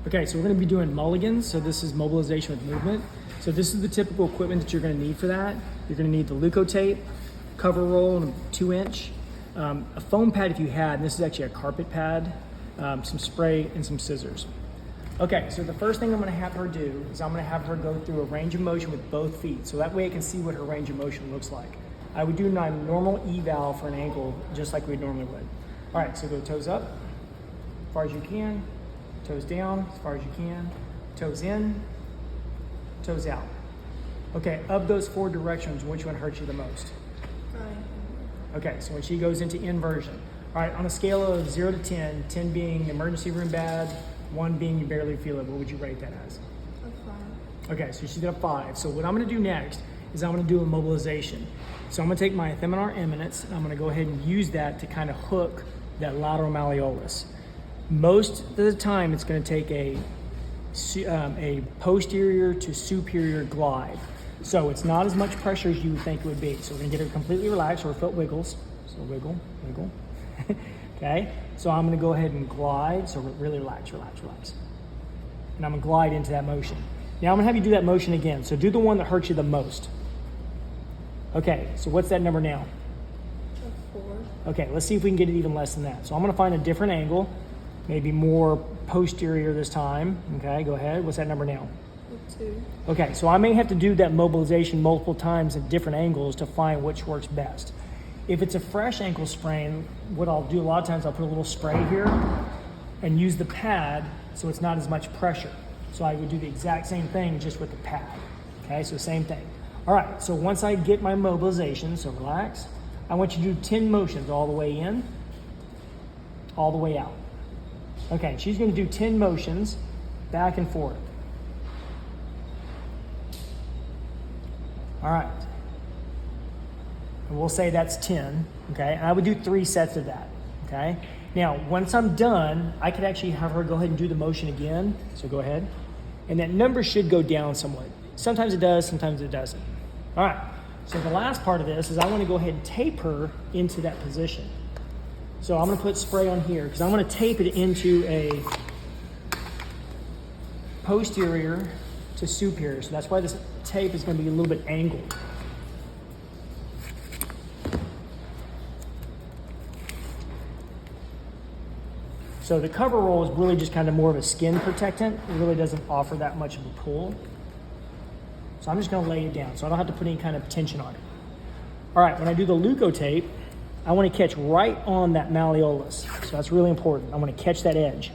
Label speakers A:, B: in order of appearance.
A: Okay, so we're gonna be doing Mulligans. So this is mobilization with movement. So this is the typical equipment that you're gonna need for that. You're gonna need the Leuco tape, cover roll, and a 2-inch, a foam pad if you had, and this is actually a carpet pad, some spray, and some scissors. Okay, so the first thing I'm gonna have her do is I'm gonna have her go through a range of motion with both feet. So that way I can see what her range of motion looks like. I would do my normal eval for an ankle, just like we normally would. All right, so go toes up, as far as you can, toes down, as far as you can, toes in, toes out. Okay, of those 4 directions, which one hurts you the most? Okay, so when she goes into inversion. All right, on a scale of 0 to 10, 10 being emergency room bad, 1 being you barely feel it, what would you rate that as?
B: A 5.
A: Okay, so she's got a 5. So what I'm gonna do next is I'm gonna do a mobilization. So I'm gonna take my femoral eminence, and I'm gonna go ahead and use that to kind of hook that lateral malleolus. Most of the time, it's gonna take a posterior to superior glide. So it's not as much pressure as you would think it would be. So we're gonna get her completely relaxed, her foot wiggles. So wiggle, wiggle. Okay, so I'm gonna go ahead and glide. So really relax, relax, relax. And I'm gonna glide into that motion. Now I'm gonna have you do that motion again. So do the one that hurts you the most. Okay, so what's that number now?
B: A 4.
A: Okay, let's see if we can get it even less than that. So I'm gonna find a different angle, maybe more posterior this time. Okay, go ahead. What's that number now?
B: A 2.
A: Okay, so I may have to do that mobilization multiple times at different angles to find which works best. If it's a fresh ankle sprain, what I'll do a lot of times, I'll put a little spray here and use the pad so it's not as much pressure. So I would do the exact same thing just with the pad. Okay, so same thing. All right, so once I get my mobilization, so relax, I want you to do 10 motions all the way in, all the way out. Okay, she's gonna do 10 motions back and forth. All right. And we'll say that's 10, okay? And I would do 3 sets of that, okay? Now, once I'm done, I could actually have her go ahead and do the motion again. So go ahead. And that number should go down somewhat. Sometimes it does, sometimes it doesn't. All right, so the last part of this is I want to go ahead and tape her into that position. So I'm gonna put spray on here because I'm gonna tape it into a posterior to superior. So that's why this tape is gonna be a little bit angled. So the cover roll is really just kind of more of a skin protectant. It really doesn't offer that much of a pull. So I'm just gonna lay it down so I don't have to put any kind of tension on it. All right, when I do the Leuco tape, I wanna catch right on that malleolus. So that's really important. I wanna catch that edge.